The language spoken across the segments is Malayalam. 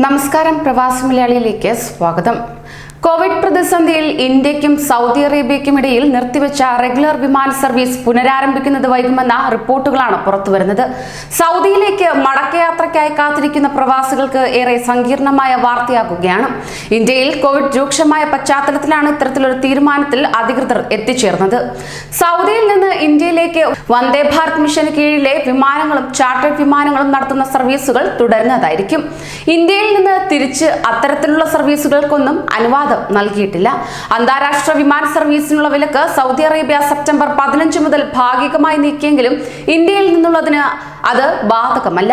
നമസ്കാരം, പ്രവാസി മലയാളിയിലേക്ക് സ്വാഗതം. കോവിഡ് പ്രതിസന്ധിയിൽ ഇന്ത്യക്കും സൗദി അറേബ്യയ്ക്കും ഇടയിൽ നിർത്തിവെച്ച റെഗുലർ വിമാന സർവീസ് പുനരാരംഭിക്കുന്നത് വൈകുമെന്ന റിപ്പോർട്ടുകളാണ് പുറത്തുവരുന്നത്. സൗദിയിലേക്ക് മടക്കയാത്രയ്ക്കായി കാത്തിരിക്കുന്ന പ്രവാസികൾക്ക് ഏറെ സങ്കീർണമായ വാർത്തയാകുകയാണ്. ഇന്ത്യയിൽ കോവിഡ് രൂക്ഷമായ പശ്ചാത്തലത്തിലാണ് ഇത്തരത്തിലൊരു തീരുമാനത്തിൽ അധികൃതർ എത്തിച്ചേർന്നത്. സൗദിയിൽ നിന്ന് ഇന്ത്യയിലേക്ക് വന്ദേ ഭാരത് മിഷന് കീഴിലെ വിമാനങ്ങളും ചാർട്ടേഡ് വിമാനങ്ങളും നടത്തുന്ന സർവീസുകൾ തുടരുന്നതായിരിക്കും. ഇന്ത്യയിൽ നിന്ന് തിരിച്ച് അത്തരത്തിലുള്ള സർവീസുകൾക്കൊന്നും അനുവാദം നൽകിയിട്ടില്ല. അന്താരാഷ്ട്ര വിമാന സർവീസിനുള്ള വിലക്ക് സൗദി അറേബ്യ സെപ്റ്റംബർ 15 മുതൽ ഭാഗികമായി നീക്കിയെങ്കിലും ഇന്ത്യയിൽ നിന്നുള്ളതിന് അത് ബാധകമല്ല.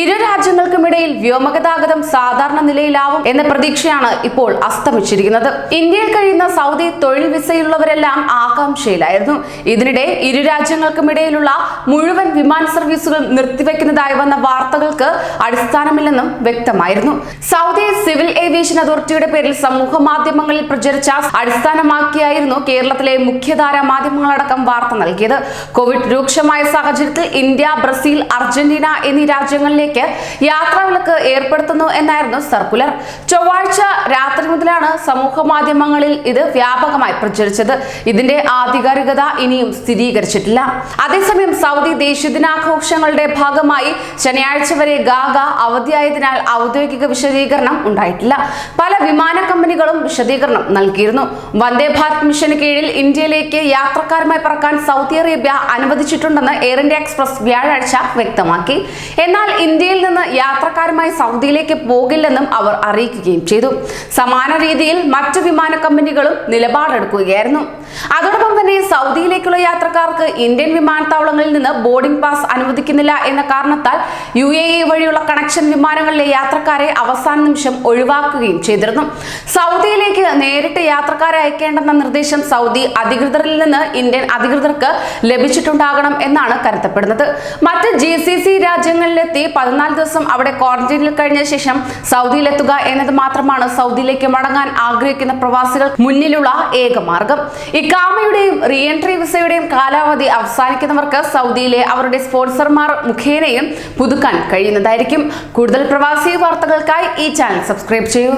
ഇരു രാജ്യങ്ങൾക്കുമിടയിൽ വ്യോമഗതാഗതം സാധാരണ നിലയിലാവും എന്ന പ്രതീക്ഷയാണ് ഇപ്പോൾ അസ്തമിച്ചിരിക്കുന്നത്. ഇന്ത്യയിൽ കഴിയുന്ന സൗദി തൊഴിൽ വിസയുള്ളവരെല്ലാം ആകാംക്ഷയിലായിരുന്നു. ഇതിനിടെ ഇരു രാജ്യങ്ങൾക്കുമിടയിലുള്ള മുഴുവൻ വിമാന സർവീസുകൾ നിർത്തിവെക്കുന്നതായി വന്ന വാർത്തകൾക്ക് അടിസ്ഥാനമില്ലെന്നും വ്യക്തമായിരുന്നു. സൗദി സിവിൽ ഏവിയേഷൻ അതോറിറ്റിയുടെ പേരിൽ സമൂഹ മാധ്യമങ്ങളിൽ പ്രചരിച്ച അടിസ്ഥാനമാക്കിയായിരുന്നു കേരളത്തിലെ മുഖ്യധാര മാധ്യമങ്ങളടക്കം വാർത്ത നൽകിയത്. കോവിഡ് രൂക്ഷമായ സാഹചര്യത്തിൽ ഇന്ത്യ, ബ്രസീൽ, അർജന്റീന എന്നീ രാജ്യങ്ങളിലേക്ക് യാത്രാവിലക്ക് ഏർപ്പെടുത്തുന്നു എന്നായിരുന്നു സർക്കുലർ. ചൊവ്വാഴ്ച രാത്രി മുതലാണ് സമൂഹ മാധ്യമങ്ങളിൽ ഇത് വ്യാപകമായി പ്രചരിച്ചത്. ഇതിന്റെ ആധികാരികത ഇനിയും സ്ഥിരീകരിച്ചിട്ടില്ല. അതേസമയം സൗദി ദേശീയ ദിനാഘോഷങ്ങളുടെ ഭാഗമായി ശനിയാഴ്ച വരെ ഗാഗ അവധിയായതിനാൽ ഔദ്യോഗിക വിശദീകരണം ഉണ്ടായിട്ടില്ല. പല വിമാന കമ്പനികളും വിശദീകരണം നൽകിയിരുന്നു. വന്ദേ ഭാരത് മിഷന് കീഴിൽ ഇന്ത്യയിലേക്ക് യാത്രക്കാരുമായി പറക്കാൻ സൗദി അറേബ്യ അനുവദിച്ചിട്ടുണ്ടെന്ന് എയർ ഇന്ത്യ എക്സ്പ്രസ് വ്യാഴാഴ്ച വ്യക്തമാക്കി. എന്നാൽ ഇന്ത്യയിൽ നിന്ന് യാത്രക്കാരുമായി സൗദിയിലേക്ക് പോകില്ലെന്നും അവർ അറിയിക്കുകയും ചെയ്തു. സമാന രീതിയിൽ മറ്റു വിമാന കമ്പനികളും നിലപാടെടുക്കുകയായിരുന്നു. അതോടൊപ്പം തന്നെ സൗദിയിലേക്കുള്ള യാത്രക്കാർക്ക് ഇന്ത്യൻ വിമാനത്താവളങ്ങളിൽ നിന്ന് ബോർഡിംഗ് പാസ് അനുവദിക്കുന്നില്ല എന്ന കാരണത്താൽ UAE വഴിയുള്ള കണക്ഷൻ വിമാനങ്ങളിലെ യാത്രക്കാരെ അവസാന നിമിഷം ഒഴിവാക്കുകയും ചെയ്തിരുന്നു. സൗദിയിലേക്ക് നേരിട്ട് യാത്രക്കാരെ അയക്കേണ്ടെന്ന നിർദ്ദേശം സൗദി അധികൃതരിൽ നിന്ന് ഇന്ത്യൻ അധികൃതർക്ക് ലഭിച്ചിട്ടുണ്ടാകണം എന്നാണ് കരുതപ്പെടുന്നത്. മറ്റ് GCC രാജ്യങ്ങളിലെത്തി 14 ദിവസം അവിടെ ക്വാറന്റൈനിൽ കഴിഞ്ഞ ശേഷം സൗദിയിലെത്തുക എന്നത് മാത്രമാണ് സൗദിയിലേക്ക് മടങ്ങാൻ ആഗ്രഹിക്കുന്ന പ്രവാസികൾ മുന്നിലുള്ള ഏക മാർഗം. ഇഖാമയുടെയും റീ എൻട്രി വിസയുടെയും കാലാവധി അവസാനിക്കുന്നവർക്ക് സൗദിയിലെ അവരുടെ സ്പോൺസർമാർ മുഖേനയും പുതുക്കാൻ കഴിയുന്നതായിരിക്കും. കൂടുതൽ പ്രവാസി വാർത്തകൾക്കായി ഈ ചാനൽ സബ്സ്ക്രൈബ് ചെയ്യൂ.